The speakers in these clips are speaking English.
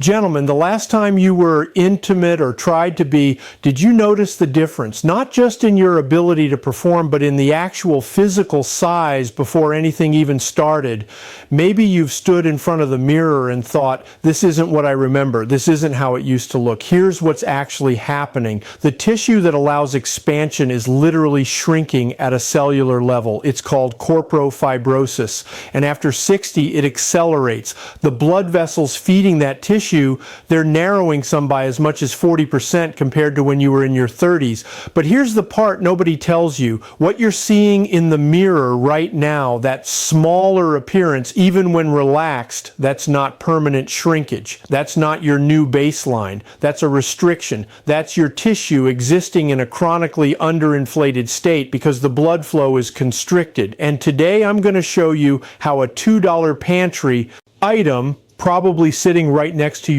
Gentlemen, the last time you were intimate or tried to be, did you notice the difference? Not just in your ability to perform, but in the actual physical size before anything even started. Maybe you've stood in front of the mirror and thought, this isn't what I remember. This isn't how it used to look. Here's what's actually happening. The tissue that allows expansion is literally shrinking at a cellular level. It's called corporofibrosis. And after 60, it accelerates. The blood vessels feeding that tissue, they're narrowing some by as much as 40% compared to when you were in your 30s. But here's the part nobody tells you. What you're seeing in the mirror right now, that smaller appearance, even when relaxed, that's not permanent shrinkage. That's not your new baseline. That's a restriction. That's your tissue existing in a chronically underinflated state because the blood flow is constricted. And today I'm going to show you how a $2 pantry item, probably sitting right next to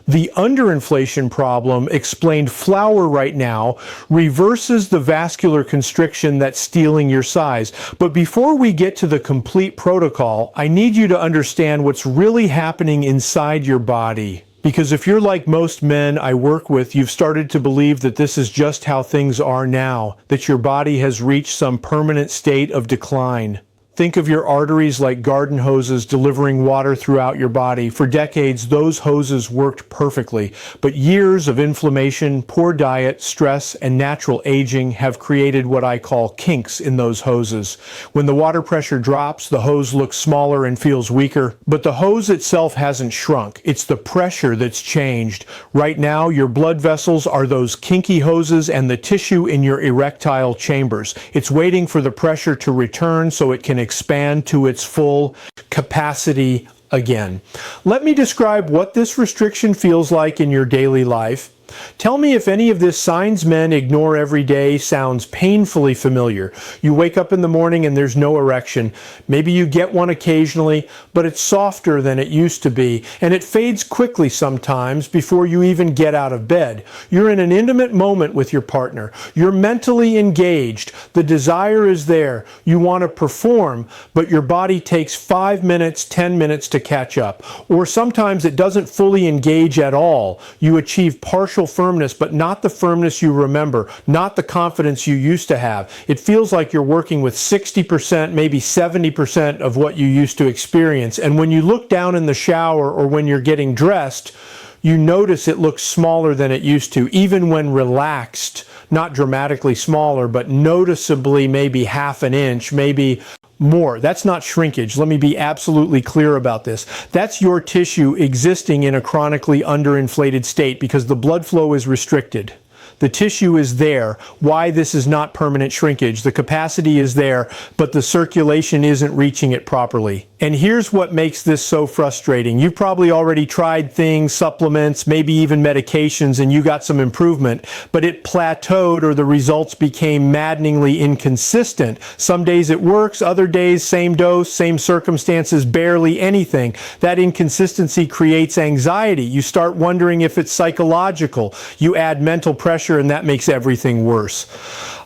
the underinflation problem explained flour right now, reverses the vascular constriction that's stealing your size. But before we get to the complete protocol, I need you to understand what's really happening inside your body. Because if you're like most men I work with, you've started to believe that this is just how things are now, that your body has reached some permanent state of decline. Think of your arteries like garden hoses delivering water throughout your body. For decades, those hoses worked perfectly, but years of inflammation, poor diet, stress, and natural aging have created what I call kinks in those hoses. When the water pressure drops, the hose looks smaller and feels weaker, but the hose itself hasn't shrunk. It's the pressure that's changed. Right now, your blood vessels are those kinky hoses and the tissue in your erectile chambers. It's waiting for the pressure to return so it can expand to its full capacity again. Let me describe what this restriction feels like in your daily life. Tell me if any of this signs men ignore every day sounds painfully familiar. You wake up in the morning and there's no erection. Maybe you get one occasionally, but it's softer than it used to be, and it fades quickly sometimes before you even get out of bed. You're in an intimate moment with your partner. You're mentally engaged. The desire is there. You want to perform, but your body takes 5 minutes, 10 minutes to catch up. Or sometimes it doesn't fully engage at all. You achieve partial firmness, but not the firmness you remember, not the confidence you used to have. It feels like you're working with 60%, maybe 70% of what you used to experience. And when you look down in the shower or when you're getting dressed, you notice it looks smaller than it used to, even when relaxed. Not dramatically smaller, but noticeably maybe half an inch, maybe more. That's not shrinkage. Let me be absolutely clear about this. That's your tissue existing in a chronically underinflated state because the blood flow is restricted. The tissue is there. Why this is not permanent shrinkage. The capacity is there, but the circulation isn't reaching it properly. And here's what makes this so frustrating. You've probably already tried things, supplements, maybe even medications, and you got some improvement, but it plateaued or the results became maddeningly inconsistent. Some days it works, other days same dose, same circumstances, barely anything. That inconsistency creates anxiety. You start wondering if it's psychological. You add mental pressure and that makes everything worse.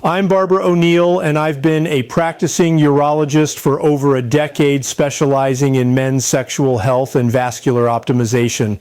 I'm Barbara O'Neill and I've been a practicing urologist for over a decade, specializing in men's sexual health and vascular optimization.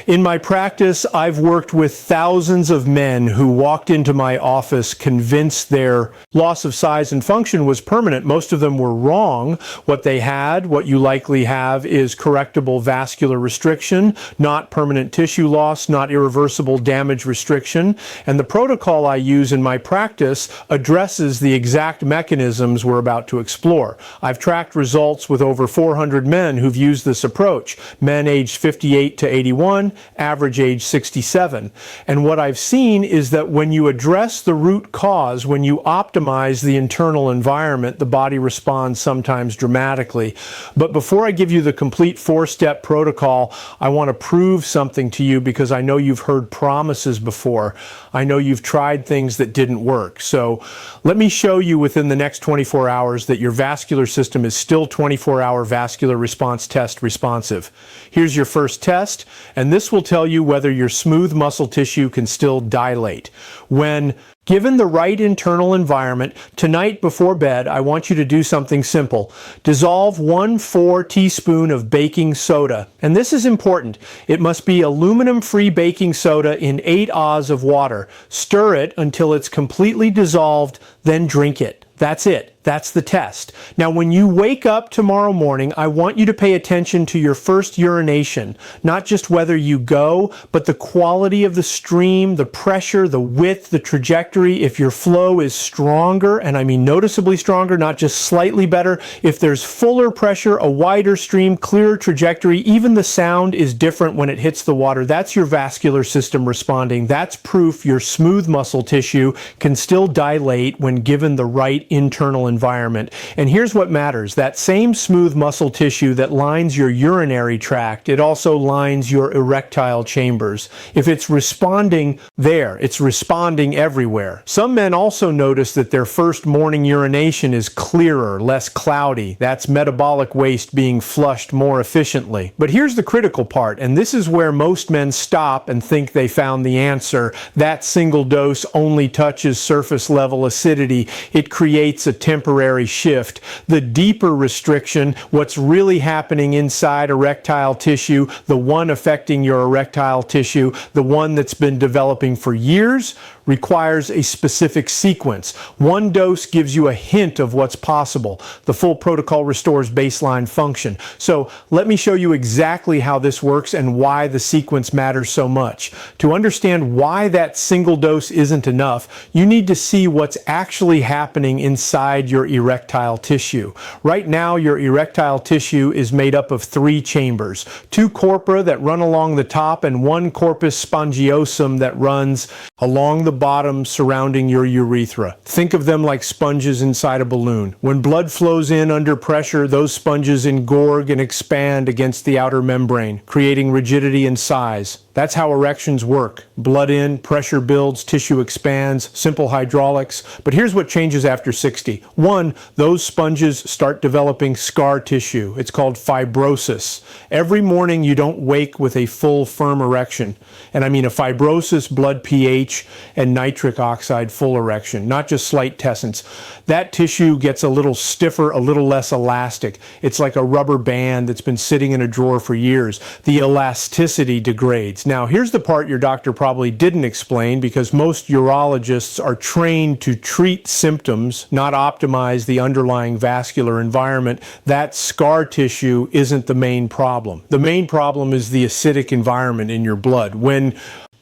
In my practice, I've worked with thousands of men who walked into my office convinced their loss of size and function was permanent. Most of them were wrong. What they had, what you likely have, is correctable vascular restriction, not permanent tissue loss, not irreversible damage restriction. And the protocol I use in my practice addresses the exact mechanisms we're about to explore. I've tracked results with over 400 men who've used this approach, men aged 58 to 81, average age 67. And what I've seen is that when you address the root cause, when you optimize the internal environment, the body responds sometimes dramatically. But before I give you the complete 4-step protocol, I want to prove something to you because I know you've heard promises before. I know you've tried things that didn't work. So let me show you within the next 24 hours that your vascular system is still 24-hour vascular response test responsive. Here's your first test, and this will tell you whether your smooth muscle tissue can still dilate. When Given the right internal environment, tonight before bed, I want you to do something simple. Dissolve 1/4 teaspoon of baking soda. And this is important. It must be aluminum-free baking soda in 8 Oz of water. Stir it until it's completely dissolved, then drink it. That's it. That's the test. Now, when you wake up tomorrow morning, I want you to pay attention to your first urination. Not just whether you go, but the quality of the stream, the pressure, the width, the trajectory. If your flow is stronger, and I mean noticeably stronger, not just slightly better, if there's fuller pressure, a wider stream, clearer trajectory, even the sound is different when it hits the water. That's your vascular system responding. That's proof your smooth muscle tissue can still dilate when given the right internal environment. And here's what matters. That same smooth muscle tissue that lines your urinary tract, it also lines your erectile chambers. If it's responding there, it's responding everywhere. Some men also notice that their first morning urination is clearer, less cloudy. That's metabolic waste being flushed more efficiently. But here's the critical part, and this is where most men stop and think they found the answer. That single dose only touches surface level acidity. It creates a temporary shift. The deeper restriction, what's really happening inside erectile tissue, the one affecting your erectile tissue, the one that's been developing for years, requires a specific sequence. One dose gives you a hint of what's possible. The full protocol restores baseline function. So let me show you exactly how this works and why the sequence matters so much. To understand why that single dose isn't enough, you need to see what's actually happening inside your erectile tissue. Right now, your erectile tissue is made up of 3 chambers, 2 corpora that run along the top and 1 corpus spongiosum that runs along the bottom surrounding your urethra. Think of them like sponges inside a balloon. When blood flows in under pressure, those sponges engorge and expand against the outer membrane, creating rigidity and size. That's how erections work. Blood in, pressure builds, tissue expands, simple hydraulics. But here's what changes after 60. 1, those sponges start developing scar tissue. It's called fibrosis. Every morning you don't wake with a full, firm erection. And I mean a fibrosis, blood pH, and nitric oxide full erection, not just slight tessence. That tissue gets a little stiffer, a little less elastic. It's like a rubber band that's been sitting in a drawer for years. The elasticity degrades. Now, here's the part your doctor probably didn't explain, because most urologists are trained to treat symptoms, not optimize the underlying vascular environment. That scar tissue isn't the main problem. The main problem is the acidic environment in your blood. When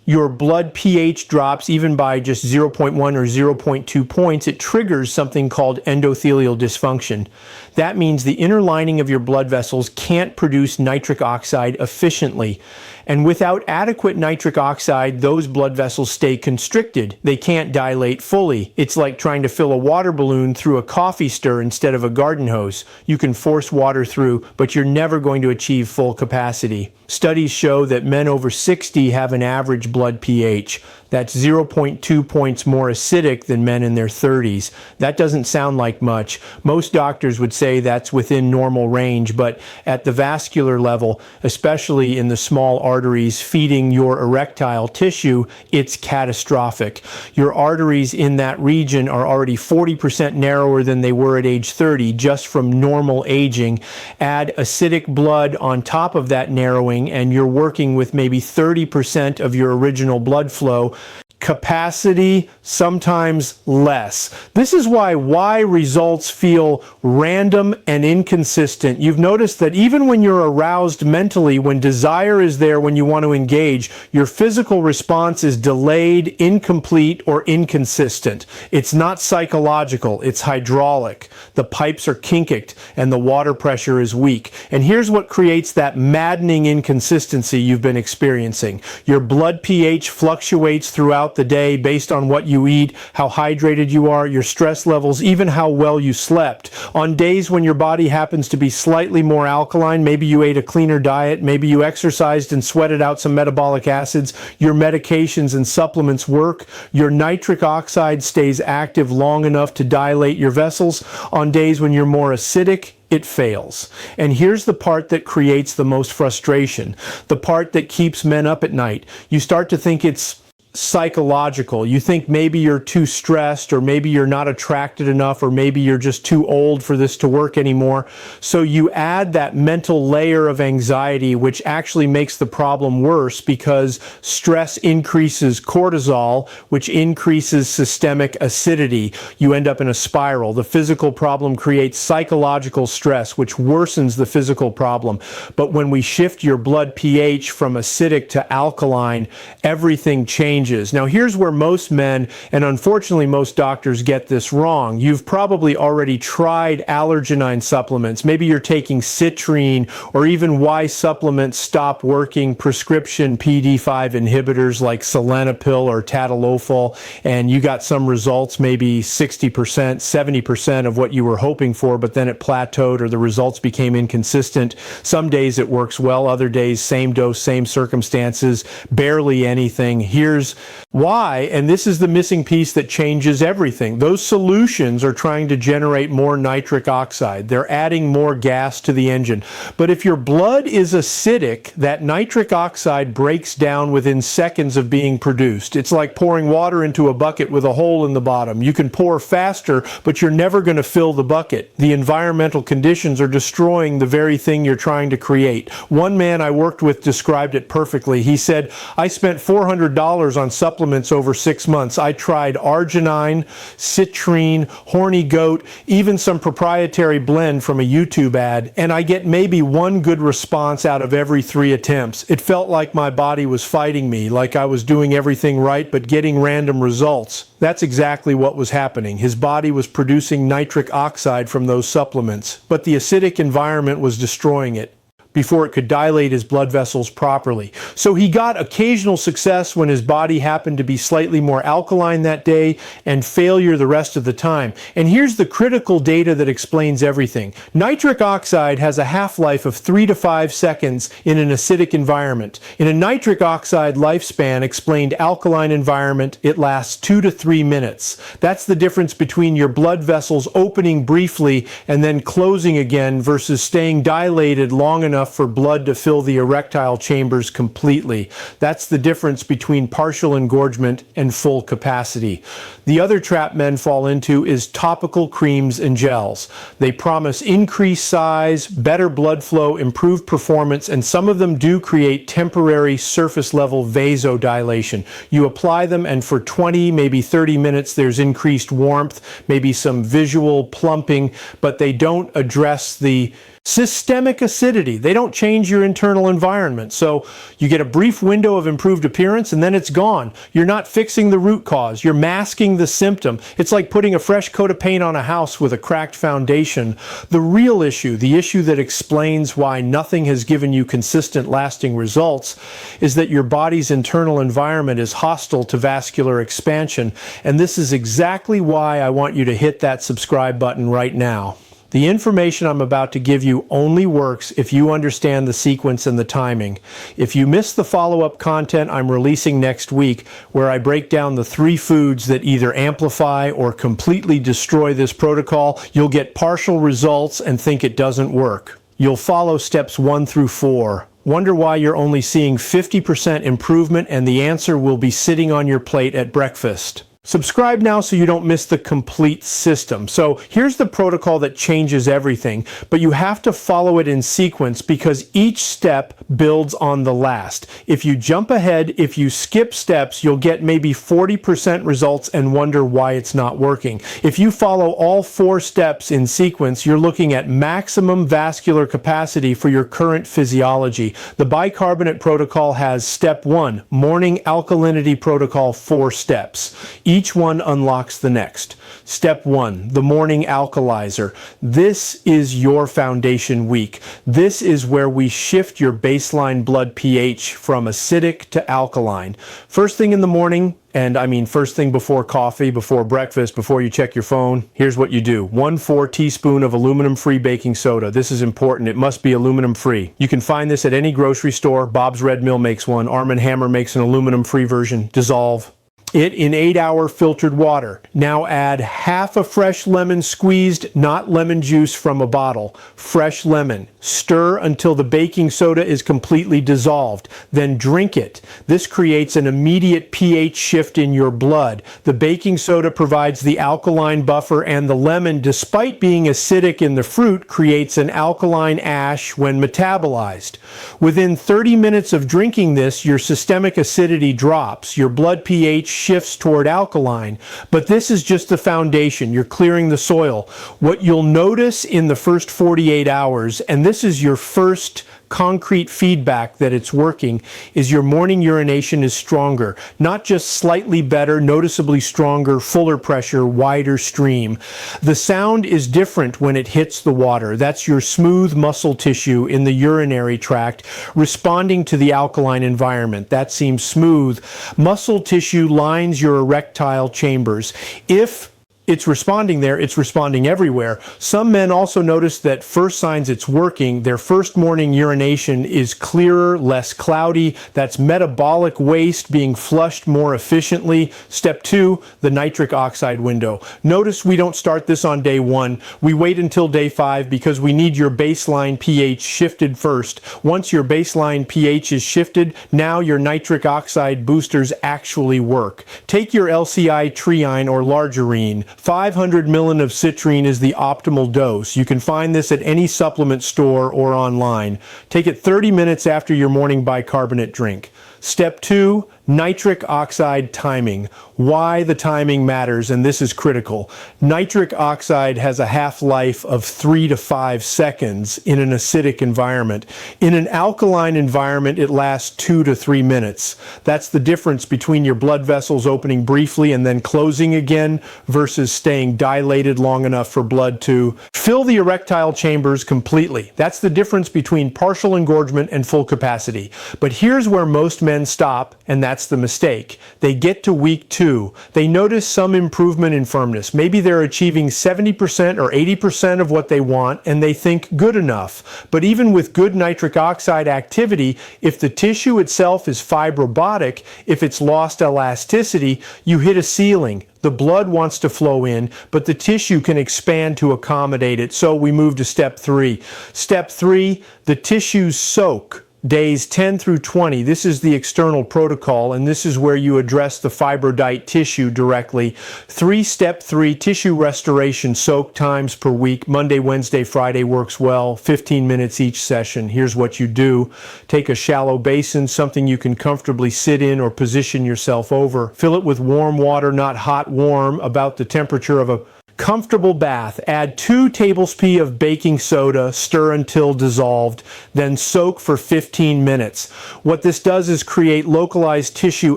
your blood pH drops even by just 0.1 or 0.2 points, it triggers something called endothelial dysfunction. That means the inner lining of your blood vessels can't produce nitric oxide efficiently. And without adequate nitric oxide, those blood vessels stay constricted. They can't dilate fully. It's like trying to fill a water balloon through a coffee stir instead of a garden hose. You can force water through, but you're never going to achieve full capacity. Studies show that men over 60 have an average blood pH. That's 0.2 points more acidic than men in their 30s. That doesn't sound like much. Most doctors would say that's within normal range, but at the vascular level, especially in the small arteries feeding your erectile tissue, it's catastrophic. Your arteries in that region are already 40% narrower than they were at age 30 just from normal aging. Add acidic blood on top of that narrowing, and you're working with maybe 30% of your original blood flow. Capacity, sometimes less. This is why results feel random and inconsistent. You've noticed that even when you're aroused mentally, when desire is there, when you want to engage, your physical response is delayed, incomplete, or inconsistent. It's not psychological, it's hydraulic. The pipes are kinked and the water pressure is weak. And here's what creates that maddening inconsistency you've been experiencing. Your blood pH fluctuates throughout the day based on what you eat, how hydrated you are, your stress levels, even how well you slept. On days when your body happens to be slightly more alkaline, maybe you ate a cleaner diet, maybe you exercised and sweated out some metabolic acids, your medications and supplements work, your nitric oxide stays active long enough to dilate your vessels. On days when you're more acidic, it fails. And here's the part that creates the most frustration, the part that keeps men up at night. You start to think it's psychological. You think maybe you're too stressed, or maybe you're not attracted enough, or maybe you're just too old for this to work anymore. So you add that mental layer of anxiety, which actually makes the problem worse because stress increases cortisol, which increases systemic acidity. You end up in a spiral. The physical problem creates psychological stress, which worsens the physical problem. But when we shift your blood pH from acidic to alkaline, everything changes. Now, here's where most men, and unfortunately most doctors, get this wrong. You've probably already tried allergenine supplements. Maybe you're taking citrine, or even why supplements stop working, prescription PD5 inhibitors like Selenapil or Tadalofol, and you got some results, maybe 60%, 70% of what you were hoping for, but then it plateaued or the results became inconsistent. Some days it works well, other days same dose, same circumstances, barely anything. Here's why, and this is the missing piece that changes everything. Those solutions are trying to generate more nitric oxide. They're adding more gas to the engine. But if your blood is acidic, that nitric oxide breaks down within seconds of being produced. It's like pouring water into a bucket with a hole in the bottom. You can pour faster, but you're never going to fill the bucket. The environmental conditions are destroying the very thing you're trying to create. One man I worked with described it perfectly. He said, I spent $400 on supplements over 6 months. I tried arginine, citrine, horny goat, even some proprietary blend from a YouTube ad, and I get maybe one good response out of every 3 attempts. It felt like my body was fighting me, like I was doing everything right but getting random results. That's exactly what was happening. His body was producing nitric oxide from those supplements, but the acidic environment was destroying it before it could dilate his blood vessels properly. So he got occasional success when his body happened to be slightly more alkaline that day, and failure the rest of the time. And here's the critical data that explains everything. Nitric oxide has a half-life of 3 to 5 seconds in an acidic environment. In a nitric oxide lifespan explained alkaline environment, it lasts 2 to 3 minutes. That's the difference between your blood vessels opening briefly and then closing again versus staying dilated long enough for blood to fill the erectile chambers completely. That's the difference between partial engorgement and full capacity. The other trap men fall into is topical creams and gels. They promise increased size, better blood flow, improved performance, and some of them do create temporary surface level vasodilation. You apply them and for 20, maybe 30 minutes there's increased warmth, maybe some visual plumping, but they don't address the systemic acidity. They don't change your internal environment. So you get a brief window of improved appearance and then it's gone. You're not fixing the root cause. You're masking the symptom. It's like putting a fresh coat of paint on a house with a cracked foundation. The real issue, the issue that explains why nothing has given you consistent, lasting results, is that your body's internal environment is hostile to vascular expansion. And this is exactly why I want you to hit that subscribe button right now. The information I'm about to give you only works if you understand the sequence and the timing. If you miss the follow-up content I'm releasing next week, where I break down the 3 foods that either amplify or completely destroy this protocol, you'll get partial results and think it doesn't work. You'll follow steps 1 through 4. Wonder why you're only seeing 50% improvement, and the answer will be sitting on your plate at breakfast. Subscribe now so you don't miss the complete system. So here's the protocol that changes everything, but you have to follow it in sequence because each step builds on the last. If you jump ahead, if you skip steps, you'll get maybe 40% results and wonder why it's not working. If you follow all 4 steps in sequence, you're looking at maximum vascular capacity for your current physiology. The bicarbonate protocol has step 1, morning alkalinity protocol, 4 steps. Each one unlocks the next. Step 1, the morning alkalizer. This is your foundation week. This is where we shift your baseline blood pH from acidic to alkaline. First thing in the morning, and I mean first thing before coffee, before breakfast, before you check your phone, here's what you do. 1/4 teaspoon of aluminum-free baking soda. This is important. It must be aluminum-free. You can find this at any grocery store. Bob's Red Mill makes one. Arm & Hammer makes an aluminum-free version. Dissolve it in 8-hour filtered water. Now add half a fresh lemon squeezed, not lemon juice from a bottle. Fresh lemon. Stir until the baking soda is completely dissolved. Then drink it. This creates an immediate pH shift in your blood. The baking soda provides the alkaline buffer, and the lemon, despite being acidic in the fruit, creates an alkaline ash when metabolized. Within 30 minutes of drinking this, your systemic acidity drops. Your blood pH shifts toward alkaline. But this is just the foundation. You're clearing the soil. What you'll notice in the first 48 hours, and this is your first concrete feedback that it's working, is your morning urination is stronger. Not just slightly better, noticeably stronger, fuller pressure, wider stream. The sound is different when it hits the water. That's your smooth muscle tissue in the urinary tract responding to the alkaline environment. That seems smooth. Muscle tissue lines your erectile chambers. If it's responding there, it's responding everywhere. Some men also notice that first signs it's working, their first morning urination is clearer, less cloudy. That's metabolic waste being flushed more efficiently. Step 2, the nitric oxide window. Notice we don't start this on day 1. We wait until day 5 because we need your baseline pH shifted first. Once your baseline pH is shifted, now your nitric oxide boosters actually work. Take your LCI Treine or large urine. 500 milliliters of citrine is the optimal dose. You can find this at any supplement store or online. Take it 30 minutes after your morning bicarbonate drink. Step 2, nitric oxide timing. Why the timing matters, and this is critical. Nitric oxide has a half-life of 3 to 5 seconds in an acidic environment. In an alkaline environment, it lasts 2 to 3 minutes. That's the difference between your blood vessels opening briefly and then closing again versus staying dilated long enough for blood to fill the erectile chambers completely. That's the difference between partial engorgement and full capacity. But here's where most men stop, and that's the mistake. They get to week 2. They notice some improvement in firmness. Maybe they're achieving 70% or 80% of what they want, and they think good enough. But even with good nitric oxide activity, if the tissue itself is fibrotic, if it's lost elasticity, you hit a ceiling. The blood wants to flow in, but the tissue can expand to accommodate it. So we move to step 3. Step 3, the tissues soak. Days 10 through 20, this is the external protocol, and this is where you address the fibrodite tissue directly. Step 3, tissue restoration soak times per week. Monday, Wednesday, Friday works well, 15 minutes each session. Here's what you do. Take a shallow basin, something you can comfortably sit in or position yourself over. Fill it with warm water, not hot, warm, about the temperature of a comfortable bath. Add 2 tablespoons of baking soda, stir until dissolved, then soak for 15 minutes. What this does is create localized tissue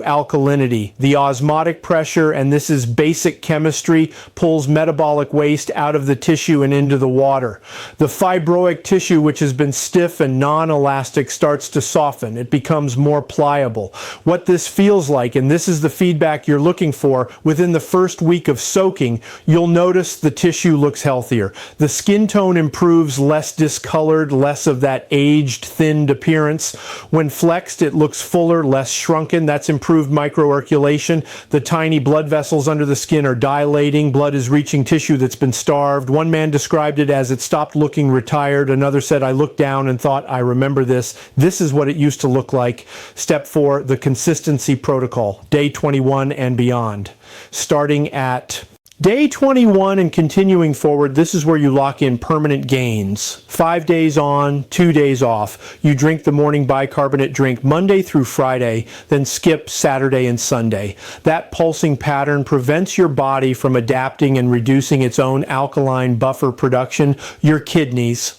alkalinity. The osmotic pressure, and this is basic chemistry, pulls metabolic waste out of the tissue and into the water. The fibroic tissue, which has been stiff and non-elastic, starts to soften. It becomes more pliable. What this feels like, and this is the feedback you're looking for, within the first week of soaking, you'll notice the tissue looks healthier. The skin tone improves, less discolored, less of that aged, thinned appearance. When flexed, it looks fuller, less shrunken. That's improved microarticulation. The tiny blood vessels under the skin are dilating. Blood is reaching tissue that's been starved. One man described it as it stopped looking retired. Another said, I looked down and thought, I remember this. This is what it used to look like. Step 4, the consistency protocol, day 21 and beyond. Starting at day 21 and continuing forward, this is where you lock in permanent gains. 5 days on, 2 days off. You drink the morning bicarbonate drink Monday through Friday, then skip Saturday and Sunday. That pulsing pattern prevents your body from adapting and reducing its own alkaline buffer production, your kidneys.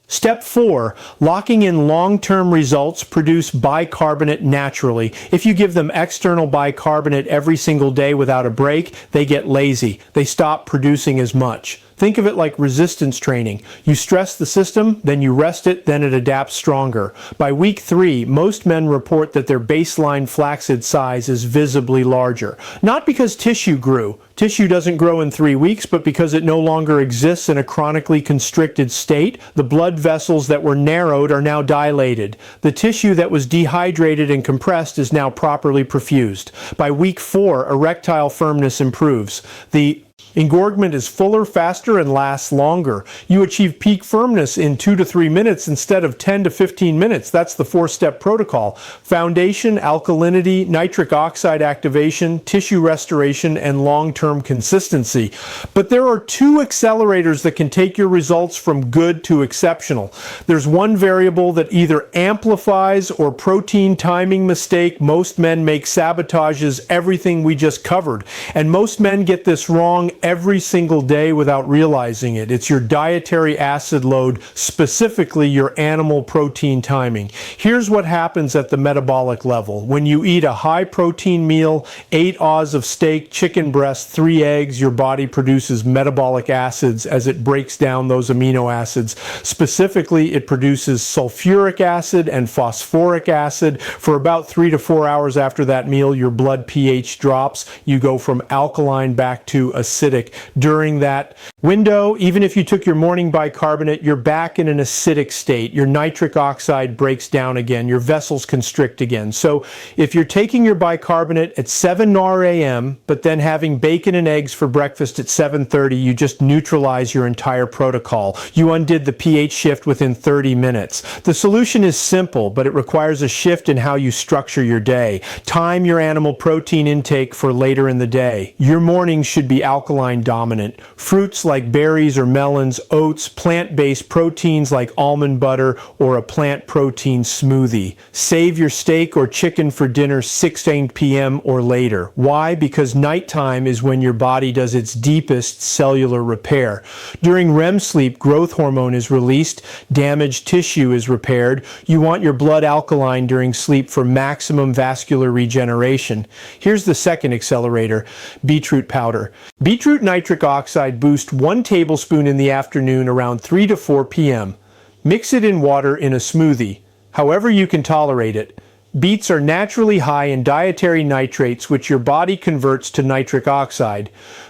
Step 4, locking in long-term results. Produce bicarbonate naturally. If you give them external bicarbonate every single day without a break, they get lazy. They stop producing as much. Think of it like resistance training. You stress the system, then you rest it, then it adapts stronger. By week 3, most men report that their baseline flaccid size is visibly larger. Not because tissue grew. Tissue doesn't grow in 3 weeks, but because it no longer exists in a chronically constricted state, the blood vessels that were narrowed are now dilated. The tissue that was dehydrated and compressed is now properly perfused. By week 4, erectile firmness improves. The engorgement is fuller, faster, and lasts longer. You achieve peak firmness in 2 to 3 minutes instead of 10 to 15 minutes. That's the 4-step protocol. Foundation, alkalinity, nitric oxide activation, tissue restoration, and long-term consistency. But there are 2 accelerators that can take your results from good to exceptional. There's one variable that either amplifies or protein timing mistake most men make sabotages everything we just covered. And most men get this wrong every single day without realizing it. It's your dietary acid load, specifically your animal protein timing. Here's what happens at the metabolic level. When you eat a high protein meal, 8 oz of steak, chicken breast, 3 eggs, your body produces metabolic acids as it breaks down those amino acids. Specifically, it produces sulfuric acid and phosphoric acid. For about 3 to 4 hours after that meal, your blood pH drops. You go from alkaline back to acidic. During that window, even if you took your morning bicarbonate, you're back in an acidic state. Your nitric oxide breaks down again. Your vessels constrict again. So if you're taking your bicarbonate at 7 a.m., but then having bacon and eggs for breakfast at 7:30, you just neutralize your entire protocol. You undid the pH shift within 30 minutes. The solution is simple, but it requires a shift in how you structure your day. Time your animal protein intake for later in the day. Your mornings should be alkaline dominant. Fruits like berries or melons, oats, plant-based proteins like almond butter, or a plant protein smoothie. Save your steak or chicken for dinner 6 to 8 p.m. or later. Why? Because nighttime is when your body does its deepest cellular repair. During REM sleep, growth hormone is released, damaged tissue is repaired. You want your blood alkaline during sleep for maximum vascular regeneration. Here's the second accelerator, beetroot powder. Beetroot nitric oxide boost 1 tablespoon in the afternoon around 3 to 4 p.m. Mix it in water in a smoothie, however you can tolerate it. Beets are naturally high in dietary nitrates, which your body converts to nitric oxide,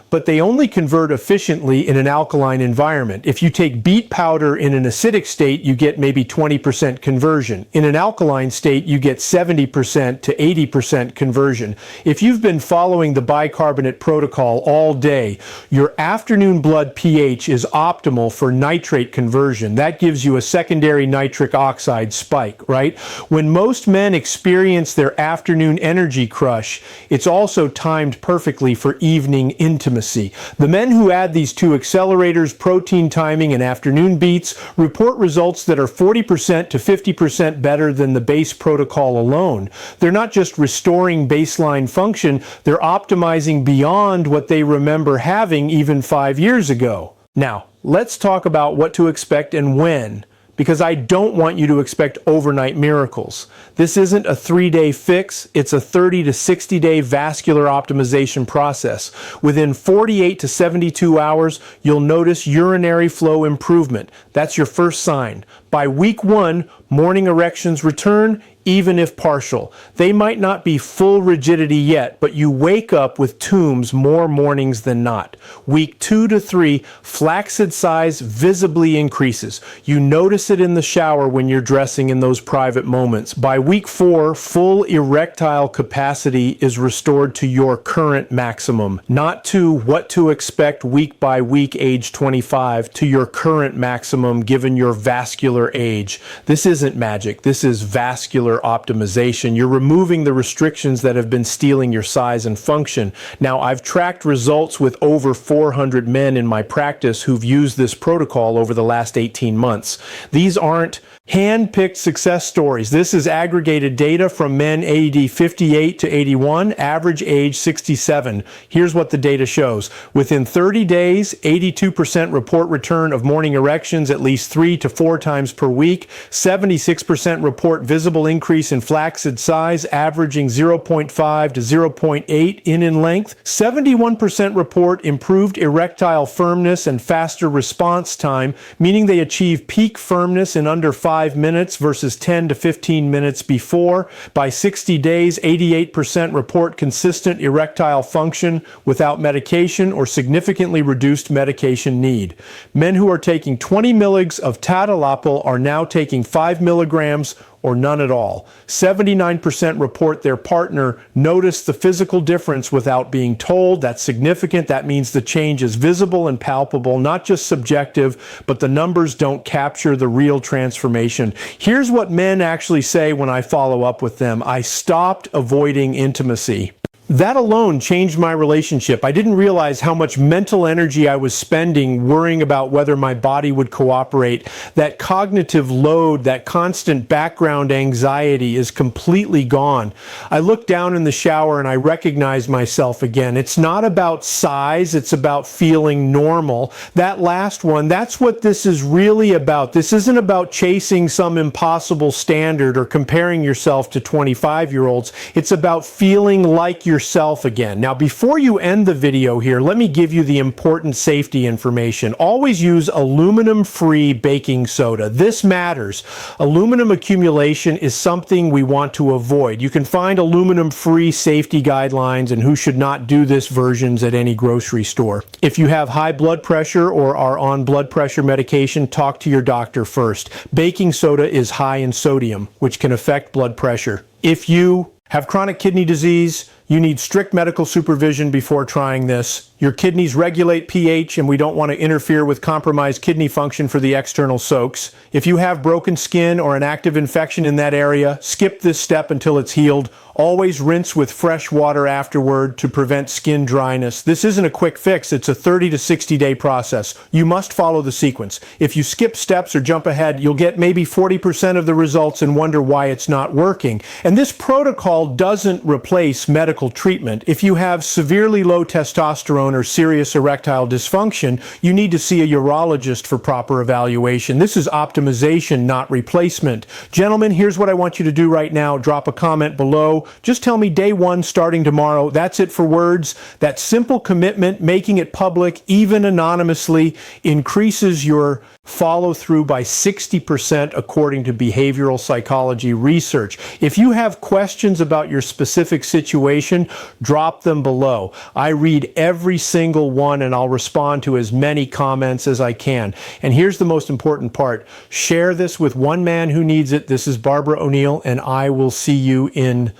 but they only convert efficiently in an alkaline environment. If you take beet powder in an acidic state, you get maybe 20% conversion. In an alkaline state, you get 70% to 80% conversion. If you've been following the bicarbonate protocol all day, your afternoon blood pH is optimal for nitrate conversion. That gives you a secondary nitric oxide spike, right? When most men experience their afternoon energy crush, it's also timed perfectly for evening intimacy. The men who add these 2 accelerators, protein timing and afternoon beats, report results that are 40% to 50% better than the base protocol alone. They're not just restoring baseline function, they're optimizing beyond what they remember having even 5 years ago. Now, let's talk about what to expect and when, because I don't want you to expect overnight miracles. This isn't a 3-day fix, it's a 30 to 60-day vascular optimization process. Within 48 to 72 hours, you'll notice urinary flow improvement. That's your first sign. By week 1, morning erections return, even if partial. They might not be full rigidity yet, but you wake up with tombs more mornings than not. Week 2 to 3, flaccid size visibly increases. You notice it in the shower when you're dressing in those private moments. By week 4, full erectile capacity is restored to your current maximum, not to what to expect week by week age 25, to your current maximum given your vascular age. This isn't magic, this is vascular optimization. You're removing the restrictions that have been stealing your size and function. Now, I've tracked results with over 400 men in my practice who've used this protocol over the last 18 months. These aren't Hand-picked success stories. This is aggregated data from men aged 58 to 81, average age 67. Here's what the data shows. Within 30 days, 82% report return of morning erections at least 3 to 4 times per week. 76% report visible increase in flaccid size, averaging 0.5 to 0.8 in length. 71% report improved erectile firmness and faster response time, meaning they achieve peak firmness in under 5 minutes versus 10 to 15 minutes before. By 60 days, 88% report consistent erectile function without medication or significantly reduced medication need. Men who are taking 20 milligrams of tadalafil are now taking 5 milligrams or none at all. 79% report their partner noticed the physical difference without being told. That's significant. That means the change is visible and palpable, not just subjective, but the numbers don't capture the real transformation. Here's what men actually say when I follow up with them. I stopped avoiding intimacy. That alone changed my relationship. I didn't realize how much mental energy I was spending worrying about whether my body would cooperate. That cognitive load, that constant background anxiety is completely gone. I look down in the shower and I recognize myself again. It's not about size, it's about feeling normal. That last one, that's what this is really about. This isn't about chasing some impossible standard or comparing yourself to 25-year-olds. It's about feeling like yourself again. Now, before you end the video here, let me give you the important safety information. Always use aluminum-free baking soda. This matters. Aluminum accumulation is something we want to avoid. You can find aluminum-free safety guidelines and who should not do this versions at any grocery store. If you have high blood pressure or are on blood pressure medication, talk to your doctor first. Baking soda is high in sodium, which can affect blood pressure. If you have chronic kidney disease, you need strict medical supervision before trying this. Your kidneys regulate pH, and we don't want to interfere with compromised kidney function for the external soaks. If you have broken skin or an active infection in that area, skip this step until it's healed. Always rinse with fresh water afterward to prevent skin dryness. This isn't a quick fix. It's a 30 to 60 day process. You must follow the sequence. If you skip steps or jump ahead, you'll get maybe 40% of the results and wonder why it's not working. And this protocol doesn't replace medical treatment. If you have severely low testosterone or serious erectile dysfunction, you need to see a urologist for proper evaluation. This is optimization, not replacement. Gentlemen, here's what I want you to do right now. Drop a comment below. Just tell me day one starting tomorrow. That's it for words. That simple commitment, making it public, even anonymously, increases your follow through by 60% according to behavioral psychology research. If you have questions about your specific situation, drop them below. I read every single one and I'll respond to as many comments as I can. And here's the most important part. Share this with one man who needs it. This is Barbara O'Neill, and I will see you in